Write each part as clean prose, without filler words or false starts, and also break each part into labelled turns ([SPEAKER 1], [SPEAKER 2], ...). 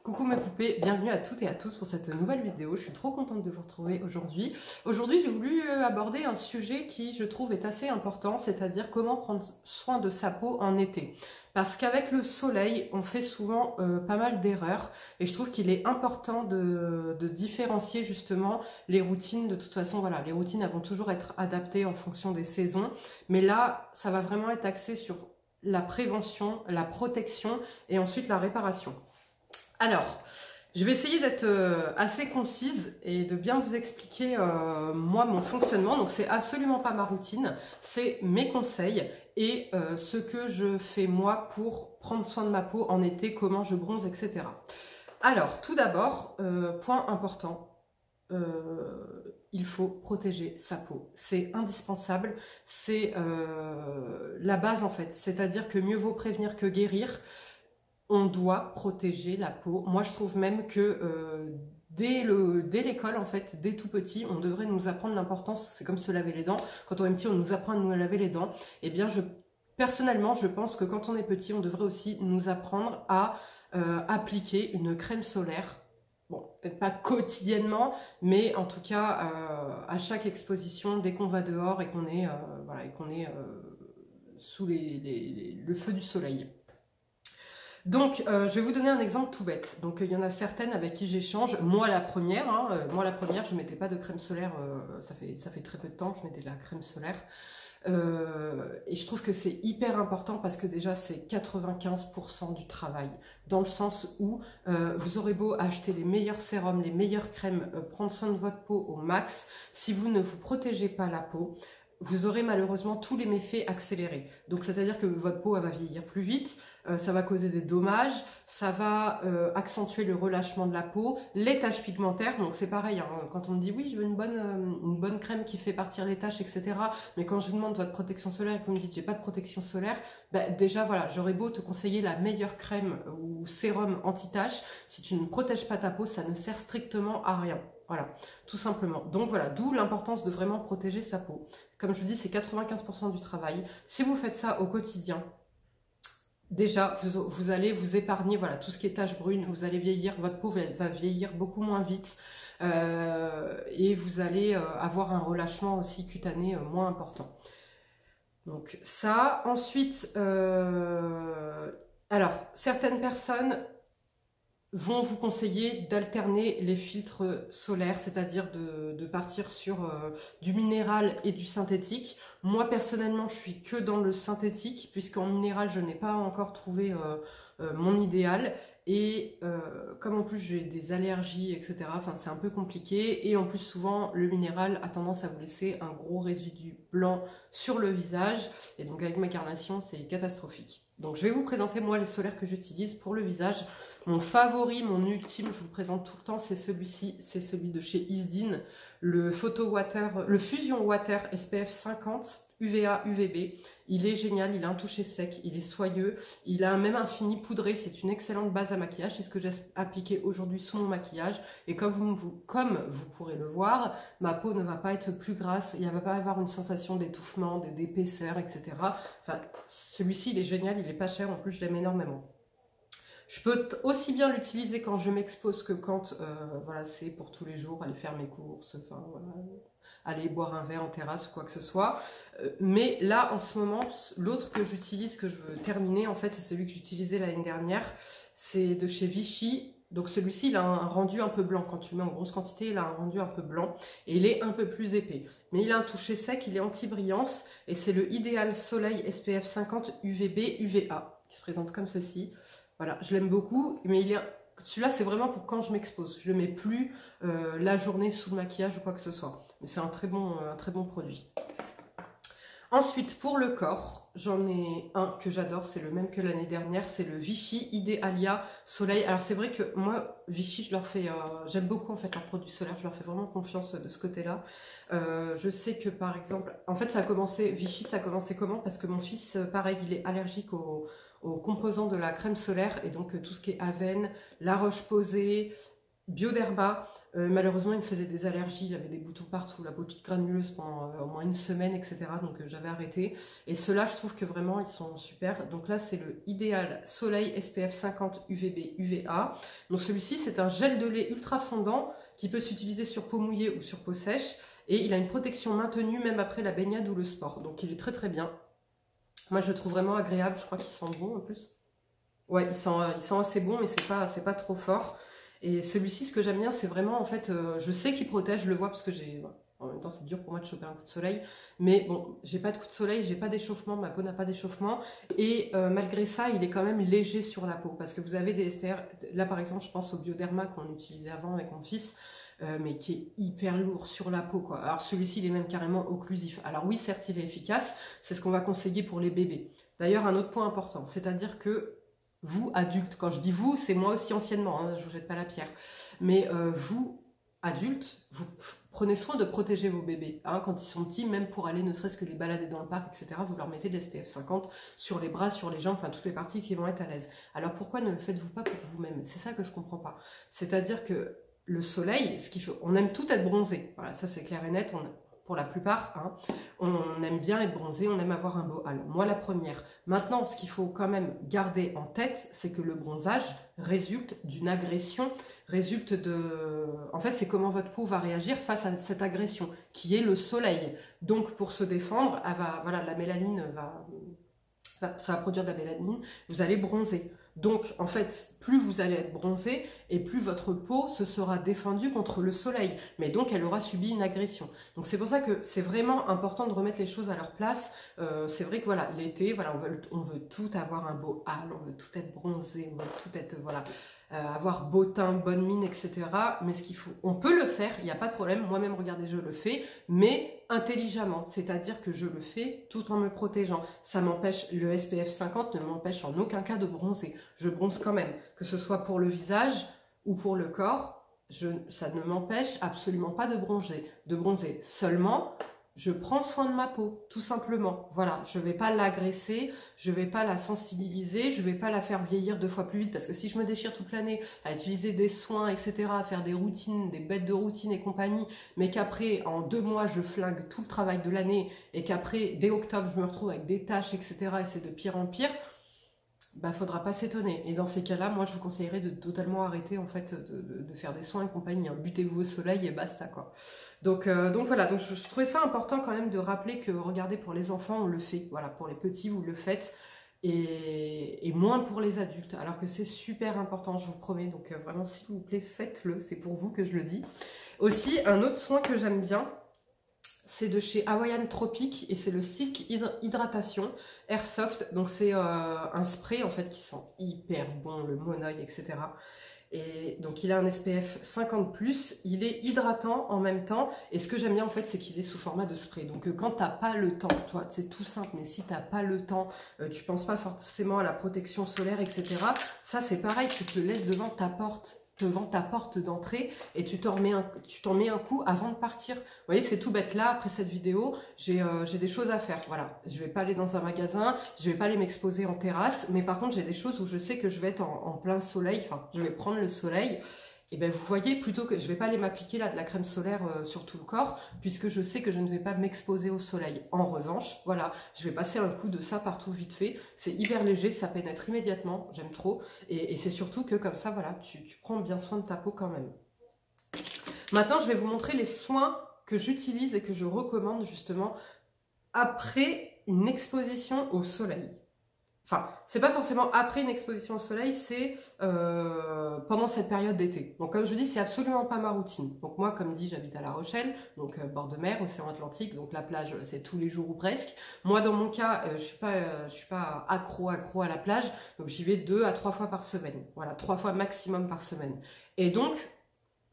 [SPEAKER 1] Coucou mes poupées, bienvenue à toutes et à tous pour cette nouvelle vidéo. Je suis trop contente de vous retrouver aujourd'hui. Aujourd'hui, j'ai voulu aborder un sujet qui, je trouve, est assez important, c'est-à-dire comment prendre soin de sa peau en été. Parce qu'avec le soleil, on fait souvent pas mal d'erreurs et je trouve qu'il est important de différencier justement les routines. De toute façon, voilà, les routines elles vont toujours être adaptées en fonction des saisons, mais là, ça va vraiment être axé sur la prévention, la protection et ensuite la réparation. Alors, je vais essayer d'être assez concise et de bien vous expliquer moi mon fonctionnement. Donc c'est absolument pas ma routine, c'est mes conseils et ce que je fais moi pour prendre soin de ma peau en été, comment je bronze, etc. Alors tout d'abord, point important, il faut protéger sa peau. C'est indispensable, c'est la base en fait. C'est-à-dire que mieux vaut prévenir que guérir. On doit protéger la peau. Moi, je trouve même que dès l'école, en fait, dès tout petit, on devrait nous apprendre l'importance, c'est comme se laver les dents. Quand on est petit, on nous apprend à nous laver les dents. Eh bien, personnellement, je pense que quand on est petit, on devrait aussi nous apprendre à appliquer une crème solaire. Bon, peut-être pas quotidiennement, mais en tout cas, à chaque exposition, dès qu'on va dehors et qu'on est, voilà, et qu'on est sous le feu du soleil. Donc, je vais vous donner un exemple tout bête. Donc, il y en a certaines avec qui j'échange. Moi, la première, je mettais pas de crème solaire. Ça fait très peu de temps que je mettais de la crème solaire. Et je trouve que c'est hyper important parce que déjà, c'est 95% du travail. Dans le sens où vous aurez beau acheter les meilleurs sérums, les meilleures crèmes, prendre soin de votre peau au max. Si vous ne vous protégez pas la peau, vous aurez malheureusement tous les méfaits accélérés. Donc, c'est-à-dire que votre peau elle va vieillir plus vite. Ça va causer des dommages, ça va accentuer le relâchement de la peau, les taches pigmentaires, donc c'est pareil, hein, quand on me dit oui je veux une bonne crème qui fait partir les taches, etc. Mais quand je demande votre protection solaire et que vous me dites j'ai pas de protection solaire, déjà voilà, j'aurais beau te conseiller la meilleure crème ou sérum anti-taches, si tu ne protèges pas ta peau, ça ne sert strictement à rien. Voilà, tout simplement. Donc voilà, d'où l'importance de vraiment protéger sa peau. Comme je vous dis, c'est 95% du travail. Si vous faites ça au quotidien, déjà, vous allez vous épargner voilà, tout ce qui est taches brunes, vous allez vieillir, votre peau va vieillir beaucoup moins vite et vous allez avoir un relâchement aussi cutané moins important. Donc ça, ensuite, alors certaines personnes vont vous conseiller d'alterner les filtres solaires, c'est-à-dire de partir sur du minéral et du synthétique. Moi, personnellement, je suis que dans le synthétique, puisqu'en minéral, je n'ai pas encore trouvé mon idéal. Et comme en plus j'ai des allergies, etc., enfin, c'est un peu compliqué. Et en plus, souvent, le minéral a tendance à vous laisser un gros résidu blanc sur le visage. Et donc, avec ma carnation, c'est catastrophique. Donc, je vais vous présenter, moi, les solaires que j'utilise pour le visage. Mon favori, mon ultime, je vous le présente tout le temps, c'est celui-ci, c'est celui de chez Isdin, le Fusion Water SPF 50 UVA UVB. Il est génial, il a un toucher sec, il est soyeux, il a même un fini poudré, c'est une excellente base à maquillage, c'est ce que j'ai appliqué aujourd'hui sous mon maquillage. Et comme vous pourrez le voir, ma peau ne va pas être plus grasse, il ne va pas avoir une sensation d'étouffement, d'épaisseur, etc. Enfin, celui-ci, il est génial, il est pas cher, en plus je l'aime énormément. Je peux aussi bien l'utiliser quand je m'expose que quand voilà, c'est pour tous les jours, aller faire mes courses, enfin, voilà, aller boire un verre en terrasse ou quoi que ce soit. Mais là, en ce moment, l'autre que j'utilise, que je veux terminer, en fait, c'est celui que j'utilisais l'année dernière. C'est de chez Vichy. Donc celui-ci, il a un rendu un peu blanc. Quand tu le mets en grosse quantité, il a un rendu un peu blanc. Et il est un peu plus épais. Mais il a un toucher sec, il est anti-brillance. Et c'est le Idéal Soleil SPF 50 UVB UVA, qui se présente comme ceci. Voilà, je l'aime beaucoup, mais celui-là, c'est vraiment pour quand je m'expose. Je ne le mets plus la journée sous le maquillage ou quoi que ce soit. Mais c'est un très bon produit. Ensuite, pour le corps, j'en ai un que j'adore, c'est le même que l'année dernière, c'est le Vichy Idéalia Soleil. Alors c'est vrai que moi, Vichy, j'aime beaucoup en fait leurs produits solaires, je leur fais vraiment confiance de ce côté-là. Je sais que par exemple, en fait Vichy ça a commencé comment? Parce que mon fils, pareil, il est allergique aux composants de la crème solaire et donc tout ce qui est Aven, La Roche-Posay, Bioderma, malheureusement il me faisait des allergies, il avait des boutons partout, la peau toute granuleuse pendant au moins une semaine, etc. Donc j'avais arrêté. Et ceux-là, je trouve que vraiment ils sont super. Donc là c'est le Idéal Soleil SPF 50 UVB UVA. Donc celui-ci c'est un gel de lait ultra fondant qui peut s'utiliser sur peau mouillée ou sur peau sèche. Et il a une protection maintenue même après la baignade ou le sport. Donc il est très très bien. Moi je le trouve vraiment agréable, je crois qu'il sent bon en plus. Ouais, il sent assez bon mais c'est pas trop fort. Et celui-ci, ce que j'aime bien, c'est vraiment, en fait, je sais qu'il protège, je le vois parce que j'ai... En même temps, c'est dur pour moi de choper un coup de soleil. Mais bon, j'ai pas de coup de soleil, j'ai pas d'échauffement, ma peau n'a pas d'échauffement. Et malgré ça, il est quand même léger sur la peau. Parce que vous avez des SPF... Là, par exemple, je pense au Bioderma qu'on utilisait avant avec mon fils. Mais qui est hyper lourd sur la peau, quoi. Alors celui-ci, il est même carrément occlusif. Alors oui, certes, il est efficace. C'est ce qu'on va conseiller pour les bébés. D'ailleurs, un autre point important, c'est-à-dire que vous, adultes, quand je dis vous, c'est moi aussi anciennement, hein, je ne vous jette pas la pierre, mais vous, adultes, vous prenez soin de protéger vos bébés, hein, quand ils sont petits, même pour aller ne serait-ce que les balader dans le parc, etc., vous leur mettez de l'SPF 50 sur les bras, sur les jambes, enfin toutes les parties qui vont être à l'aise. Alors pourquoi ne le faites-vous pas pour vous-même? C'est ça que je ne comprends pas. C'est-à-dire que le soleil, ce qu'il faut, on aime tout être bronzé, voilà, ça c'est clair et net, pour la plupart, hein, on aime bien être bronzé, on aime avoir un beau hâle. Moi, la première. Maintenant, ce qu'il faut quand même garder en tête, c'est que le bronzage résulte d'une agression, résulte de... En fait, c'est comment votre peau va réagir face à cette agression, qui est le soleil. Donc, pour se défendre, voilà, la mélanine ça va produire de la mélanine, vous allez bronzer. Donc, en fait, plus vous allez être bronzé et plus votre peau se sera défendue contre le soleil. Mais donc, elle aura subi une agression. Donc, c'est pour ça que c'est vraiment important de remettre les choses à leur place. C'est vrai que, voilà, l'été, voilà, on veut tout avoir un beau hâle, on veut tout être bronzé, on veut tout être, voilà, avoir beau teint, bonne mine, etc. Mais ce qu'il faut, on peut le faire, il n'y a pas de problème. Moi-même, regardez, je le fais, mais intelligemment. C'est-à-dire que je le fais tout en me protégeant. Ça m'empêche, le SPF 50 ne m'empêche en aucun cas de bronzer. Je bronze quand même, que ce soit pour le visage ou pour le corps. Ça ne m'empêche absolument pas de bronzer. Seulement, je prends soin de ma peau, tout simplement. Voilà, je ne vais pas l'agresser, je ne vais pas la sensibiliser, je ne vais pas la faire vieillir 2 fois plus vite, parce que si je me déchire toute l'année à utiliser des soins, etc., à faire des routines, des bêtes de routine et compagnie, mais qu'après, en 2 mois, je flingue tout le travail de l'année, et qu'après, dès octobre, je me retrouve avec des taches, etc., et c'est de pire en pire, bah, faudra pas s'étonner. Et dans ces cas-là, moi, je vous conseillerais de totalement arrêter, en fait, de faire des soins et compagnie. Hein. Butez-vous au soleil et basta, quoi. Donc voilà, donc je trouvais ça important quand même de rappeler que, regardez, pour les enfants, on le fait. Voilà, pour les petits, vous le faites. Et moins pour les adultes. Alors que c'est super important, je vous promets. Donc vraiment, s'il vous plaît, faites-le. C'est pour vous que je le dis. Aussi, un autre soin que j'aime bien, c'est de chez Hawaiian Tropic et c'est le Silk Hydratation Airsoft. Donc c'est un spray en fait qui sent hyper bon, le monoeil, etc. Et donc il a un SPF 50+, il est hydratant en même temps. Et ce que j'aime bien en fait, c'est qu'il est sous format de spray. Donc quand t'as pas le temps, toi c'est tout simple, mais si t'as pas le temps, tu penses pas forcément à la protection solaire, etc. Ça c'est pareil, tu te laisses devant ta porte d'entrée et tu t'en mets un coup avant de partir. Vous voyez, c'est tout bête. Là, après cette vidéo, j'ai des choses à faire. Voilà, je vais pas aller dans un magasin, je vais pas aller m'exposer en terrasse, mais par contre, j'ai des choses où je sais que je vais être en plein soleil, enfin, je vais prendre le soleil. Et bien, vous voyez, plutôt que je vais pas aller m'appliquer là de la crème solaire sur tout le corps, puisque je sais que je ne vais pas m'exposer au soleil. En revanche, voilà, je vais passer un coup de ça partout vite fait. C'est hyper léger, ça pénètre immédiatement, j'aime trop. Et c'est surtout que comme ça, voilà, tu prends bien soin de ta peau quand même. Maintenant, je vais vous montrer les soins que j'utilise et que je recommande justement après une exposition au soleil. Enfin, c'est pas forcément après une exposition au soleil, c'est pendant cette période d'été. Donc comme je vous dis, c'est absolument pas ma routine. Donc moi, comme dit, j'habite à La Rochelle, donc bord de mer, océan Atlantique, donc la plage, c'est tous les jours ou presque. Moi, dans mon cas, je suis pas accro à la plage, donc j'y vais 2 à 3 fois par semaine. Voilà, 3 fois maximum par semaine. Et donc,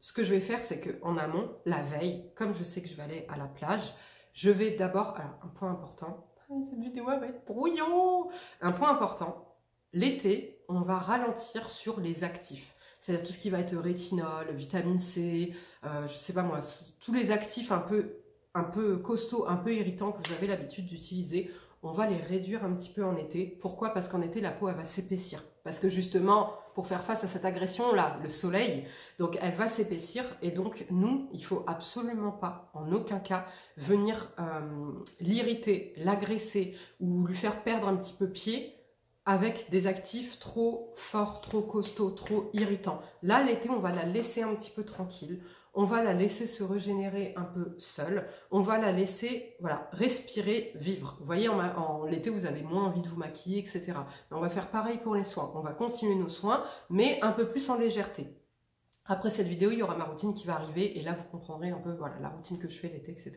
[SPEAKER 1] ce que je vais faire, c'est qu'en amont, la veille, comme je sais que je vais aller à la plage, je vais d'abord, alors un point important, cette vidéo va être brouillon. Un point important, l'été, on va ralentir sur les actifs. C'est-à-dire tout ce qui va être rétinol, vitamine C, je sais pas moi, tous les actifs un peu costauds, un peu irritants que vous avez l'habitude d'utiliser, on va les réduire un petit peu en été. Pourquoi? Parce qu'en été, la peau, elle va s'épaissir. Parce que justement, pour faire face à cette agression-là, le soleil, donc elle va s'épaissir. Et donc, nous, il faut absolument pas, en aucun cas, venir l'irriter, l'agresser ou lui faire perdre un petit peu pied avec des actifs trop forts, trop costauds, trop irritants. Là, l'été, on va la laisser un petit peu tranquille. On va la laisser se régénérer un peu seule. On va la laisser, voilà, respirer, vivre. Vous voyez, en l'été, vous avez moins envie de vous maquiller, etc. On va faire pareil pour les soins. On va continuer nos soins, mais un peu plus en légèreté. Après cette vidéo, il y aura ma routine qui va arriver et là, vous comprendrez un peu voilà, la routine que je fais l'été, etc.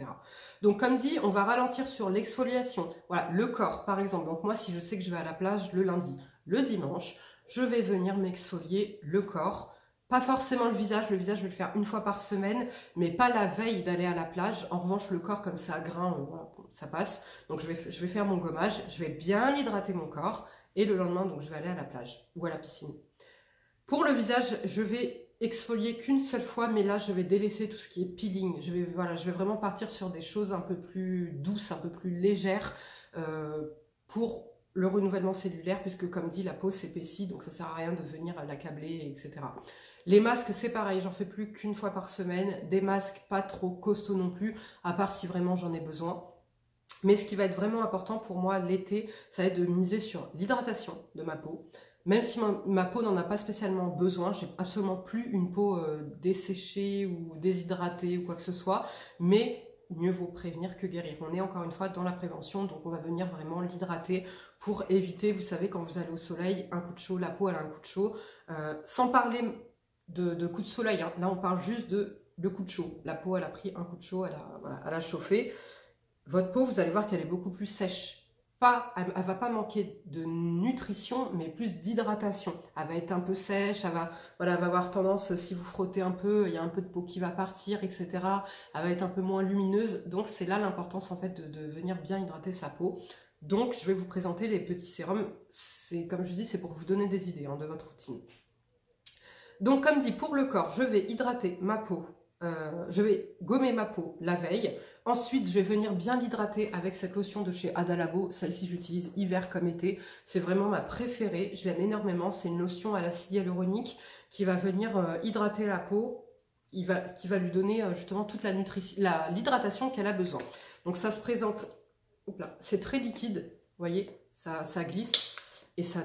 [SPEAKER 1] Donc, comme dit, on va ralentir sur l'exfoliation. Voilà, le corps, par exemple. Donc, moi, si je sais que je vais à la plage le lundi, le dimanche, je vais venir m'exfolier le corps. Pas forcément le visage, je vais le faire une fois par semaine, mais pas la veille d'aller à la plage. En revanche, le corps, comme ça, à grain, voilà, ça passe. Donc, je vais faire mon gommage, je vais bien hydrater mon corps et le lendemain, donc, je vais aller à la plage ou à la piscine. Pour le visage, je vais exfolier qu'une seule fois, mais là je vais délaisser tout ce qui est peeling. Je vais vraiment partir sur des choses un peu plus douces, un peu plus légères pour le renouvellement cellulaire, puisque comme dit, la peau s'épaissit, donc ça sert à rien de venir l'accabler, etc. Les masques, c'est pareil, j'en fais plus qu'une fois par semaine. Des masques pas trop costauds non plus, à part si vraiment j'en ai besoin. Mais ce qui va être vraiment important pour moi l'été, ça va être de miser sur l'hydratation de ma peau. Même si ma peau n'en a pas spécialement besoin, j'ai absolument plus une peau desséchée ou déshydratée ou quoi que ce soit, mais mieux vaut prévenir que guérir. On est encore une fois dans la prévention, donc on va venir vraiment l'hydrater pour éviter, vous savez, quand vous allez au soleil, un coup de chaud, la peau elle a un coup de chaud, sans parler de coup de soleil, hein. Là on parle juste de coup de chaud. La peau elle a pris un coup de chaud, elle a chauffé. Votre peau, vous allez voir qu'elle est beaucoup plus sèche. Elle ne va pas manquer de nutrition, mais plus d'hydratation. Elle va être un peu sèche, elle va avoir tendance, si vous frottez un peu, il y a un peu de peau qui va partir, etc. Elle va être un peu moins lumineuse. Donc, c'est là l'importance en fait de venir bien hydrater sa peau. Donc, je vais vous présenter les petits sérums. Comme je dis, c'est pour vous donner des idées de votre routine. Donc, comme dit, pour le corps, je vais hydrater ma peau. Je vais gommer ma peau la veille. Ensuite, je vais venir bien l'hydrater avec cette lotion de chez Adalabo. Celle-ci, j'utilise hiver comme été. C'est vraiment ma préférée. Je l'aime énormément. C'est une lotion à l'acide hyaluronique qui va venir hydrater la peau, qui va lui donner justement toute l'hydratation qu'elle a besoin. Donc, ça se présente... C'est très liquide. Vous voyez, ça glisse. Et ça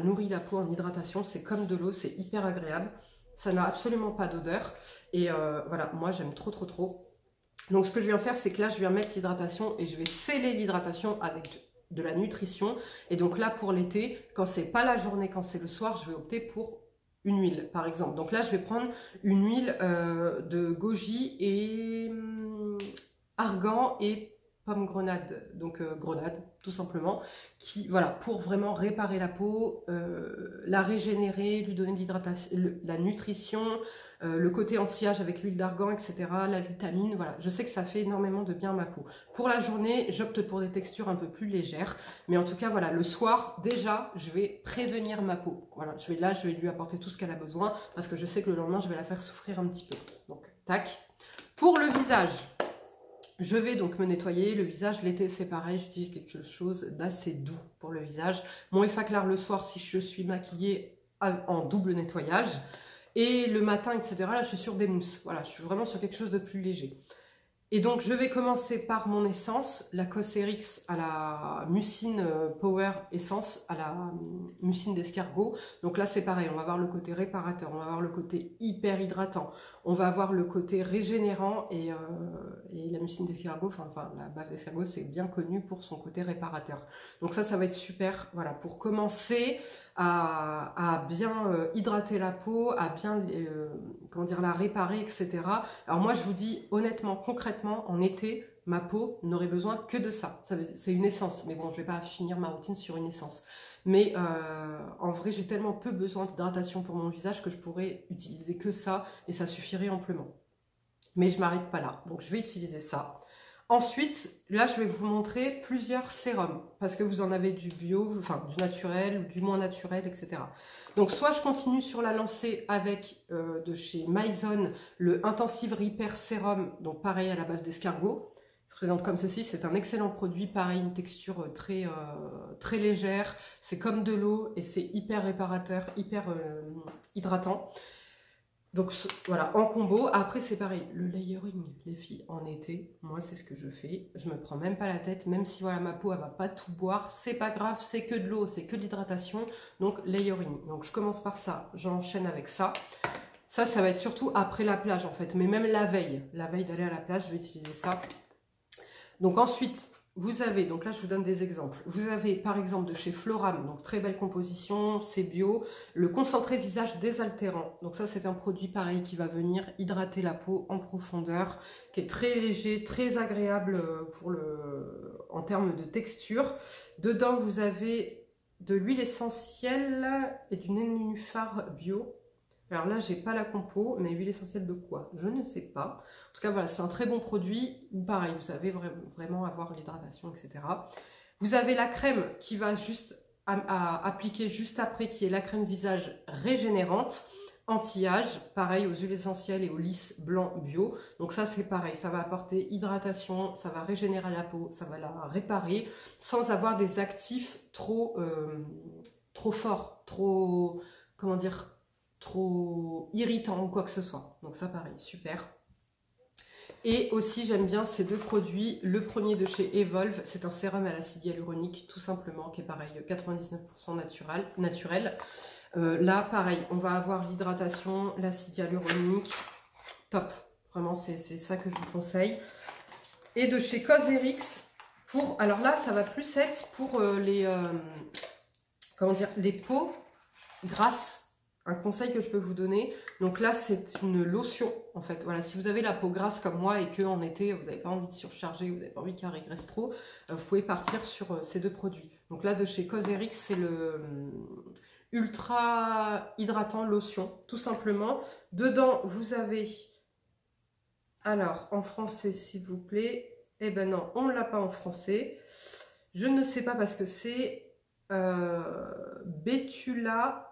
[SPEAKER 1] nourrit la peau en hydratation. C'est comme de l'eau. C'est hyper agréable. Ça n'a absolument pas d'odeur. Et voilà, moi j'aime trop. Donc ce que je viens faire, c'est que là je viens mettre l'hydratation et je vais sceller l'hydratation avec de la nutrition. Et donc là pour l'été, quand c'est pas la journée, quand c'est le soir, je vais opter pour une huile par exemple. Donc là je vais prendre une huile de goji et argan et pomme grenade, donc grenade tout simplement, qui voilà, pour vraiment réparer la peau, la régénérer, lui donner de l'hydratation, la nutrition, le côté anti-âge avec l'huile d'argan, etc., la vitamine, voilà, je sais que ça fait énormément de bien à ma peau. Pour la journée, j'opte pour des textures un peu plus légères, mais en tout cas, voilà, le soir, déjà, je vais prévenir ma peau. Voilà, je vais lui apporter tout ce qu'elle a besoin, parce que je sais que le lendemain, je vais la faire souffrir un petit peu. Donc, tac. Pour le visage, je vais donc me nettoyer. Le visage, l'été c'est pareil, j'utilise quelque chose d'assez doux pour le visage. Mon Effaclar le soir si je suis maquillée en double nettoyage. Et le matin, etc., là je suis sur des mousses. Voilà, je suis vraiment sur quelque chose de plus léger. Et donc je vais commencer par mon essence, la Cosrx à la mucine Power Essence, à la mucine d'escargot. Donc là c'est pareil, on va avoir le côté réparateur, on va avoir le côté hyper hydratant, on va avoir le côté régénérant et la mucine d'escargot, enfin la bave d'escargot, c'est bien connu pour son côté réparateur. Donc ça va être super, voilà, pour commencer à bien hydrater la peau, à bien comment dire, la réparer, etc. Alors moi je vous dis honnêtement, concrètement, en été, ma peau n'aurait besoin que de ça. C'est une essence, mais bon, je ne vais pas finir ma routine sur une essence. Mais en vrai, j'ai tellement peu besoin d'hydratation pour mon visage que je pourrais utiliser que ça et ça suffirait amplement. Mais je ne m'arrête pas là, donc je vais utiliser ça. Ensuite, là, je vais vous montrer plusieurs sérums, parce que vous en avez du bio, enfin du naturel, du moins naturel, etc. Donc, soit je continue sur la lancée avec de chez Mizone, le Intensive Repair Serum, donc pareil à la base d'escargot. présente comme ceci, c'est un excellent produit, pareil, une texture très légère, c'est comme de l'eau et c'est hyper réparateur, hyper hydratant. Donc voilà, en combo. Après c'est pareil, le layering, les filles, en été, moi c'est ce que je fais. Je me prends même pas la tête, même si voilà ma peau elle va pas tout boire, c'est pas grave, c'est que de l'eau, c'est que de l'hydratation. Donc layering. Donc je commence par ça, j'enchaîne avec ça. Ça va être surtout après la plage en fait, mais même la veille d'aller à la plage, je vais utiliser ça. Donc ensuite, vous avez, donc là je vous donne des exemples, vous avez par exemple de chez Floram, donc très belle composition, c'est bio, le concentré visage désaltérant. Donc ça c'est un produit pareil qui va venir hydrater la peau en profondeur, qui est très léger, très agréable en termes de texture. Dedans vous avez de l'huile essentielle et du nénuphar bio. Alors là, j'ai pas la compo, mais huile essentielle de quoi? Je ne sais pas. En tout cas, voilà, c'est un très bon produit. Pareil, vous savez vraiment avoir l'hydratation, etc. Vous avez la crème qui va juste à appliquer juste après, qui est la crème visage régénérante, anti-âge, pareil aux huiles essentielles et aux lys blancs bio. Donc ça, c'est pareil, ça va apporter hydratation, ça va régénérer la peau, ça va la réparer, sans avoir des actifs trop forts, trop, comment dire, trop irritant ou quoi que ce soit. Donc ça pareil, super. Et aussi j'aime bien ces deux produits. Le premier de chez Evolve, c'est un sérum à l'acide hyaluronique tout simplement, qui est pareil 99% naturel. Là pareil, on va avoir l'hydratation, l'acide hyaluronique, top. Vraiment c'est ça que je vous conseille. Et de chez Cosrx, alors là ça va plus être pour comment dire, les peaux grasses. Un conseil que je peux vous donner, donc là c'est une lotion en fait, voilà, si vous avez la peau grasse comme moi et que en été vous n'avez pas envie de surcharger, vous n'avez pas envie qu'elle régresse trop, vous pouvez partir sur ces deux produits. Donc là de chez Cosrx c'est le ultra hydratant lotion tout simplement. Dedans vous avez, alors en français s'il vous plaît, eh ben non on ne l'a pas en français, je ne sais pas parce que c'est Betula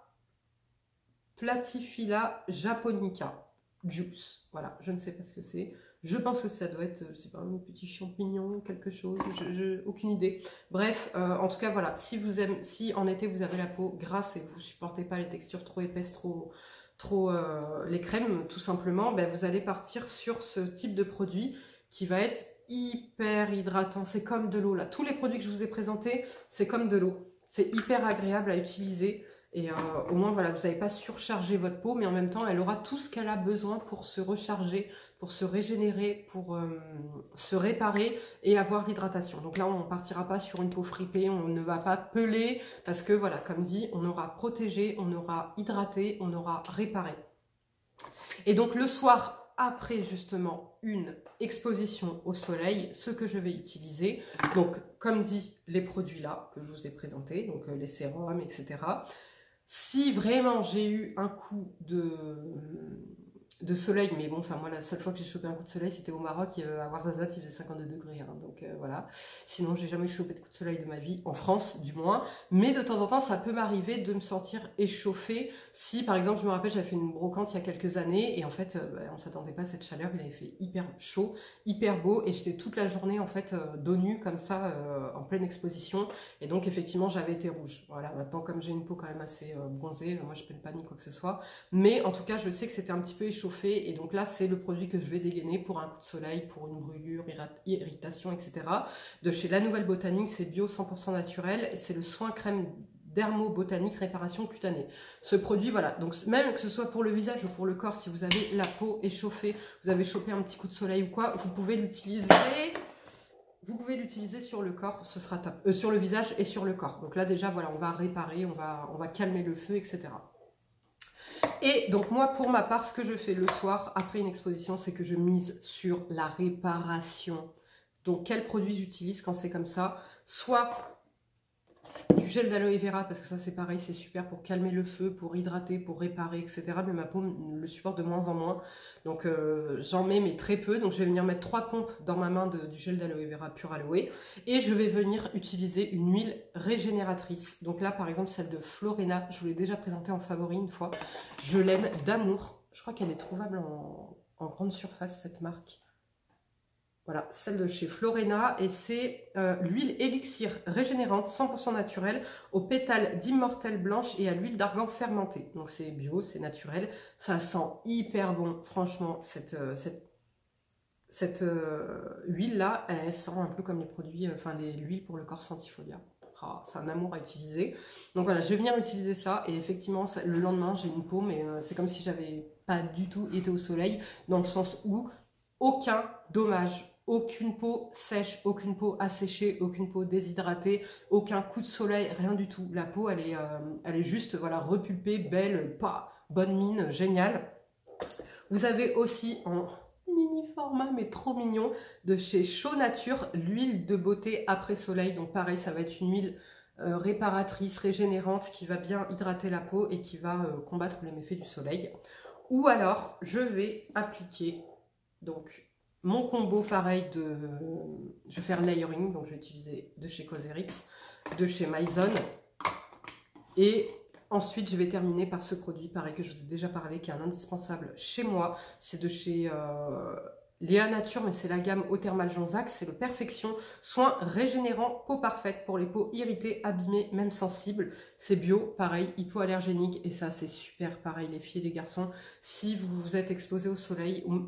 [SPEAKER 1] Platyphila japonica juice. Voilà, je ne sais pas ce que c'est. Je pense que ça doit être, je sais pas, un petit champignon, quelque chose, aucune idée. Bref, en tout cas, voilà, si en été vous avez la peau grasse et vous supportez pas les textures trop épaisses, trop les crèmes, tout simplement, ben, vous allez partir sur ce type de produit qui va être hyper hydratant. C'est comme de l'eau, là. Tous les produits que je vous ai présentés, c'est comme de l'eau. C'est hyper agréable à utiliser. Et au moins, voilà, vous n'allez pas surcharger votre peau, mais en même temps, elle aura tout ce qu'elle a besoin pour se recharger, pour se régénérer, pour se réparer et avoir l'hydratation. Donc là, on ne partira pas sur une peau fripée, on ne va pas peler, parce que voilà, comme dit, on aura protégé, on aura hydraté, on aura réparé. Et donc le soir, après justement une exposition au soleil, ce que je vais utiliser, donc comme dit, les produits là que je vous ai présentés, donc les sérums, etc. Si vraiment j'ai eu un coup de soleil, mais bon, enfin moi la seule fois que j'ai chopé un coup de soleil c'était au Maroc, à Ouarzazate il faisait 52 degrés, hein, donc voilà. Sinon j'ai jamais chopé de coup de soleil de ma vie, en France du moins, mais de temps en temps ça peut m'arriver de me sentir échauffée, si par exemple je me rappelle j'avais fait une brocante il y a quelques années, et en fait on s'attendait pas à cette chaleur, il avait fait hyper chaud, hyper beau, et j'étais toute la journée en fait dos nu comme ça, en pleine exposition, et donc effectivement j'avais été rouge. Voilà, maintenant comme j'ai une peau quand même assez bronzée, moi je pèle pas ni quoi que ce soit, mais en tout cas je sais que c'était un petit peu échauffé, et donc là c'est le produit que je vais dégainer pour un coup de soleil, pour une brûlure, irritation, etc. De chez La Nouvelle Botanique, c'est bio 100% naturel, et c'est le soin crème dermo-botanique réparation cutanée. Ce produit, voilà, donc même que ce soit pour le visage ou pour le corps, si vous avez la peau échauffée, vous avez chopé un petit coup de soleil ou quoi, vous pouvez l'utiliser. Vous pouvez l'utiliser sur le corps, ce sera top, sur le visage et sur le corps. Donc là déjà, voilà, on va réparer, on va calmer le feu, etc. Et donc moi, pour ma part, ce que je fais le soir, après une exposition, c'est que je mise sur la réparation. Donc quel produit j'utilise quand c'est comme ça? Soit du gel d'aloe vera, parce que ça c'est pareil, c'est super pour calmer le feu, pour hydrater, pour réparer, etc. Mais ma peau le supporte de moins en moins. Donc j'en mets mais très peu. Donc je vais venir mettre 3 pompes dans ma main du gel d'aloe vera pur aloe. Et je vais venir utiliser une huile régénératrice. Donc là par exemple celle de Florena, je vous l'ai déjà présentée en favori une fois. Je l'aime d'amour. Je crois qu'elle est trouvable en grande surface cette marque. Voilà, celle de chez Florena, et c'est l'huile élixir régénérante 100% naturelle aux pétales d'immortelle blanche et à l'huile d'argan fermentée. Donc c'est bio, c'est naturel, ça sent hyper bon. Franchement, cette huile-là, elle sent un peu comme les produits, enfin l'huile pour le corps Sentifolia. Ah, c'est un amour à utiliser. Donc voilà, je vais venir utiliser ça, et effectivement, le lendemain, j'ai une peau, mais c'est comme si j'avais pas du tout été au soleil, dans le sens où aucun dommage. Aucune peau sèche, aucune peau asséchée, aucune peau déshydratée, aucun coup de soleil, rien du tout. La peau, elle est juste, voilà, repulpée, belle, pas bonne mine, géniale. Vous avez aussi en mini format, mais trop mignon, de chez Show Nature, l'huile de beauté après soleil. Donc pareil, ça va être une huile réparatrice, régénérante, qui va bien hydrater la peau et qui va combattre les méfaits du soleil. Ou alors, je vais appliquer donc mon combo pareil je vais faire layering, donc je vais utiliser de chez Cosrx, de chez Mizone, et ensuite je vais terminer par ce produit pareil que je vous ai déjà parlé, qui est un indispensable chez moi. C'est de chez Léa Nature, mais c'est la gamme Eau Thermale Jonzac. C'est le Perfection soin régénérant peau parfaite pour les peaux irritées, abîmées, même sensibles. C'est bio, pareil, hypoallergénique, et ça c'est super, pareil les filles et les garçons, si vous vous êtes exposés au soleil, ou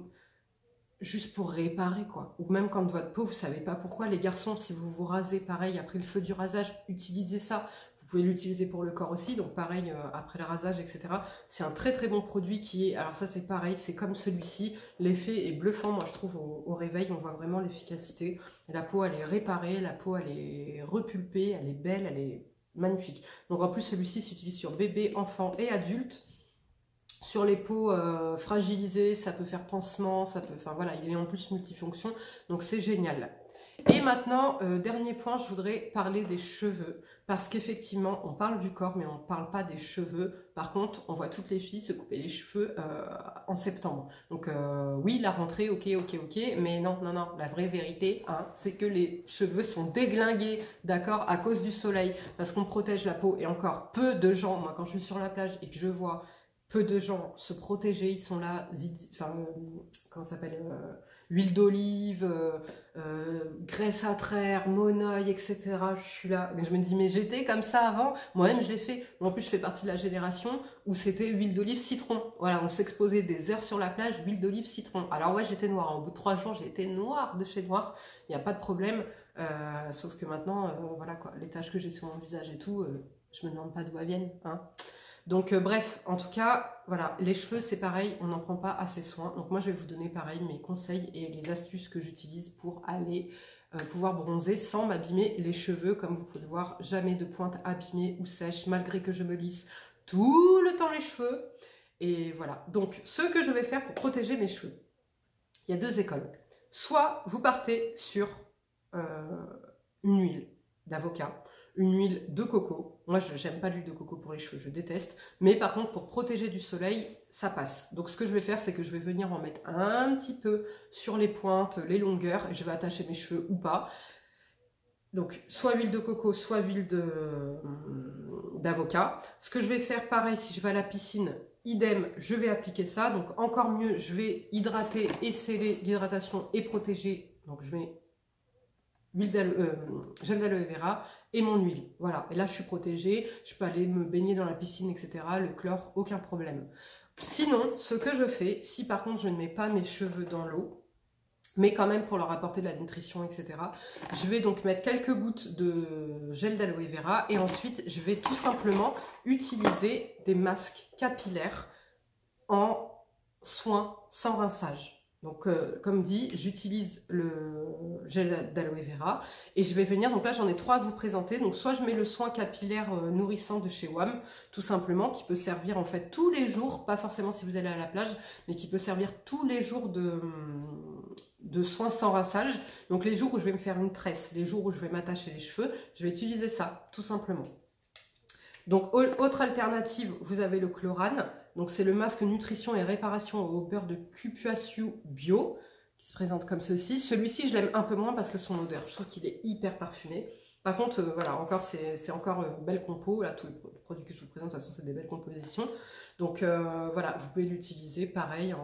[SPEAKER 1] juste pour réparer quoi, ou même quand votre peau, vous savez pas pourquoi, les garçons, si vous vous rasez, pareil, après le feu du rasage, utilisez ça. Vous pouvez l'utiliser pour le corps aussi, donc pareil, après le rasage, etc. C'est un très très bon produit qui est, alors ça c'est pareil, c'est comme celui-ci, l'effet est bluffant, moi je trouve, au réveil, on voit vraiment l'efficacité. La peau, elle est réparée, la peau, elle est repulpée, elle est belle, elle est magnifique. Donc en plus, celui-ci s'utilise sur bébé, enfant et adulte. Sur les peaux fragilisées, ça peut faire pansement, ça peut, enfin voilà, il est en plus multifonction, donc c'est génial. Et maintenant, dernier point, je voudrais parler des cheveux, parce qu'effectivement, on parle du corps, mais on ne parle pas des cheveux. Par contre, on voit toutes les filles se couper les cheveux en septembre. Donc oui, la rentrée, ok, mais non, la vraie vérité, hein, c'est que les cheveux sont déglingués, d'accord, à cause du soleil, parce qu'on protège la peau, et encore peu de gens, moi quand je suis sur la plage et que je vois peu de gens se protéger, ils sont là, enfin, comment ça s'appelle, huile d'olive, graisse à traire, monoeil, etc. Je suis là, mais je me dis, mais j'étais comme ça avant, moi-même je l'ai fait. En plus, je fais partie de la génération où c'était huile d'olive citron. Voilà, on s'exposait des heures sur la plage, huile d'olive citron. Alors ouais, j'étais noire. Au bout de 3 jours, j'ai été noire de chez noire. Il n'y a pas de problème. Sauf que maintenant, voilà quoi, les taches que j'ai sur mon visage et tout, je me demande pas d'où elles viennent, hein. Donc bref, en tout cas, voilà, les cheveux c'est pareil, on n'en prend pas assez soin. Donc moi je vais vous donner pareil mes conseils et les astuces que j'utilise pour aller pouvoir bronzer sans m'abîmer les cheveux. Comme vous pouvez le voir, jamais de pointe abîmée ou sèche, malgré que je me lisse tout le temps les cheveux. Et voilà, donc ce que je vais faire pour protéger mes cheveux, il y a 2 écoles. Soit vous partez sur une huile d'avocat, une huile de coco. Moi, je n'aime pas l'huile de coco pour les cheveux, je déteste. Mais par contre, pour protéger du soleil, ça passe. Donc, ce que je vais faire, c'est que je vais venir en mettre un petit peu sur les pointes, les longueurs, et je vais attacher mes cheveux ou pas. Donc, soit huile de coco, soit huile d'avocat. Ce que je vais faire, pareil, si je vais à la piscine, idem, je vais appliquer ça. Donc, encore mieux, je vais hydrater et sceller l'hydratation et protéger. Donc, je mets gel d'aloe vera et mon huile, voilà, et là je suis protégée, je peux aller me baigner dans la piscine, etc. Le chlore, aucun problème. Sinon, ce que je fais, si par contre je ne mets pas mes cheveux dans l'eau, mais quand même pour leur apporter de la nutrition, etc., je vais donc mettre quelques gouttes de gel d'aloe vera, et ensuite je vais tout simplement utiliser des masques capillaires en soins sans rinçage. Donc, comme dit, j'utilise le gel d'aloe vera et je vais venir, donc là j'en ai 3 à vous présenter. Donc, soit je mets le soin capillaire nourrissant de chez WAM, tout simplement, qui peut servir en fait tous les jours, pas forcément si vous allez à la plage, mais qui peut servir tous les jours de soins sans rinçage. Donc, les jours où je vais me faire une tresse, les jours où je vais m'attacher les cheveux, je vais utiliser ça, tout simplement. Donc, autre alternative, vous avez le Chlorane. Donc, c'est le masque nutrition et réparation au beurre de cupuaçu bio, qui se présente comme ceci. Celui-ci, je l'aime un peu moins parce que son odeur, je trouve qu'il est hyper parfumé. Par contre, voilà, encore c'est encore belle compo. Là, tous les produits que je vous présente, de toute façon, c'est des belles compositions. Donc, voilà, vous pouvez l'utiliser pareil.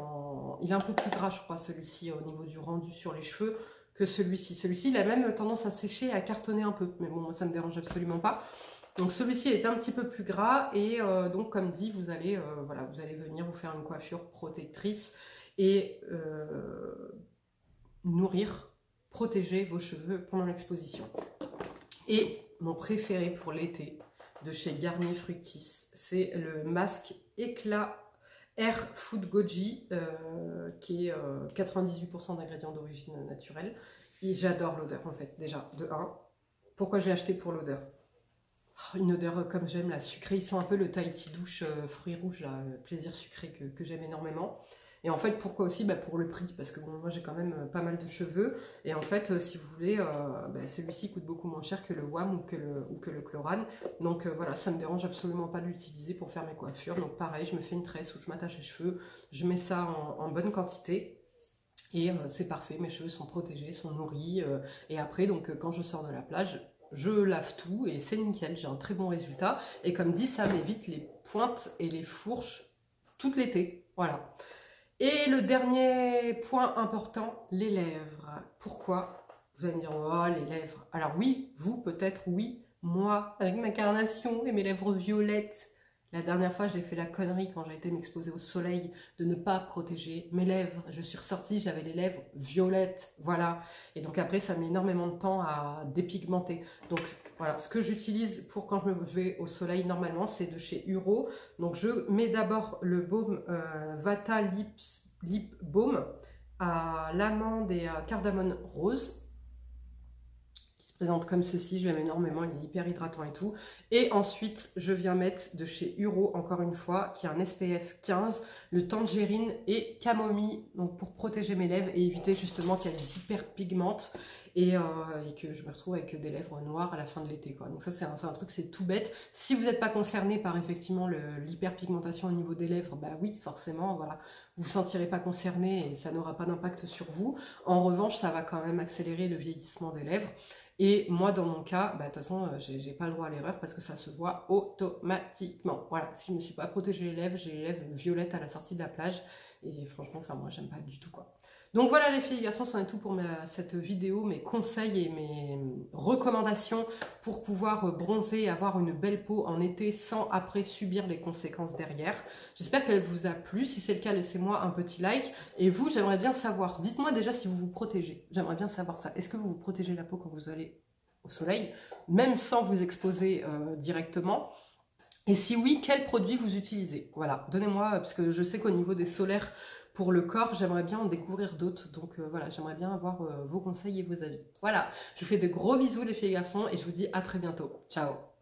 [SPEAKER 1] Il est un peu plus gras, je crois, celui-ci, au niveau du rendu sur les cheveux, que celui-ci. Celui-ci, il a même tendance à sécher et à cartonner un peu. Mais bon, moi, ça me dérange absolument pas. Donc celui-ci était un petit peu plus gras et donc comme dit, vous allez, voilà, vous allez venir vous faire une coiffure protectrice et nourrir, protéger vos cheveux pendant l'exposition. Et mon préféré pour l'été de chez Garnier Fructis, c'est le masque éclat Air Food Goji qui est 98% d'ingrédients d'origine naturelle. Et j'adore l'odeur en fait, déjà, de 1. Pourquoi je l'ai acheté pour l'odeur? Une odeur comme j'aime, la sucrée. Il sent un peu le Tahiti douche fruits rouges, là, plaisir sucré que j'aime énormément. Et en fait, pourquoi aussi? Pour le prix, parce que bon, moi j'ai quand même pas mal de cheveux. Et en fait, si vous voulez, celui-ci coûte beaucoup moins cher que le WAM ou que le Chlorane. Donc voilà, ça me dérange absolument pas de l'utiliser pour faire mes coiffures. Donc pareil, je me fais une tresse ou je m'attache les cheveux, je mets ça en bonne quantité. Et c'est parfait, mes cheveux sont protégés, sont nourris. Et après, donc quand je sors de la plage, je lave tout et c'est nickel, j'ai un très bon résultat. Et comme dit, ça m'évite les pointes et les fourches tout l'été. Voilà. Et le dernier point important, les lèvres. Pourquoi? Vous allez me dire, oh, les lèvres. Alors oui, vous peut-être, oui. Moi, avec ma carnation et mes lèvres violettes, la dernière fois, j'ai fait la connerie quand j'ai été m'exposer au soleil de ne pas protéger mes lèvres. Je suis ressortie, j'avais les lèvres violettes, voilà. Et donc après, ça met énormément de temps à dépigmenter. Donc voilà, ce que j'utilise pour quand je me vais au soleil normalement, c'est de chez Uro. Donc je mets d'abord le baume Vata Lip Balm à l'amande et à cardamone rose. Présente comme ceci, je l'aime énormément, il est hyper hydratant et tout. Et ensuite, je viens mettre de chez Uro, encore une fois, qui a un SPF 15, le tangerine et camomille, donc pour protéger mes lèvres et éviter justement qu'elles hyperpigmentent et que je me retrouve avec des lèvres noires à la fin de l'été, quoi. Donc ça, c'est un truc, c'est tout bête. Si vous n'êtes pas concerné par effectivement l'hyperpigmentation au niveau des lèvres, bah oui, forcément, voilà, vous ne vous sentirez pas concerné et ça n'aura pas d'impact sur vous. En revanche, ça va quand même accélérer le vieillissement des lèvres. Et moi, dans mon cas, de toute façon, j'ai pas le droit à l'erreur parce que ça se voit automatiquement. Voilà, si je me suis pas protégé les lèvres, j'ai les lèvres violettes à la sortie de la plage. Et franchement, enfin, moi, j'aime pas du tout, quoi. Donc voilà les filles et garçons, c'en est tout pour cette vidéo, mes conseils et mes recommandations pour pouvoir bronzer et avoir une belle peau en été sans après subir les conséquences derrière. J'espère qu'elle vous a plu. Si c'est le cas, laissez-moi un petit like. Et vous, j'aimerais bien savoir, dites-moi déjà si vous vous protégez. J'aimerais bien savoir ça. Est-ce que vous vous protégez la peau quand vous allez au soleil, même sans vous exposer directement? Et si oui, quels produits vous utilisez? Voilà, donnez-moi, parce que je sais qu'au niveau des solaires, pour le corps, j'aimerais bien en découvrir d'autres. Donc voilà, j'aimerais bien avoir vos conseils et vos avis. Voilà, je vous fais de gros bisous les filles et garçons et je vous dis à très bientôt. Ciao!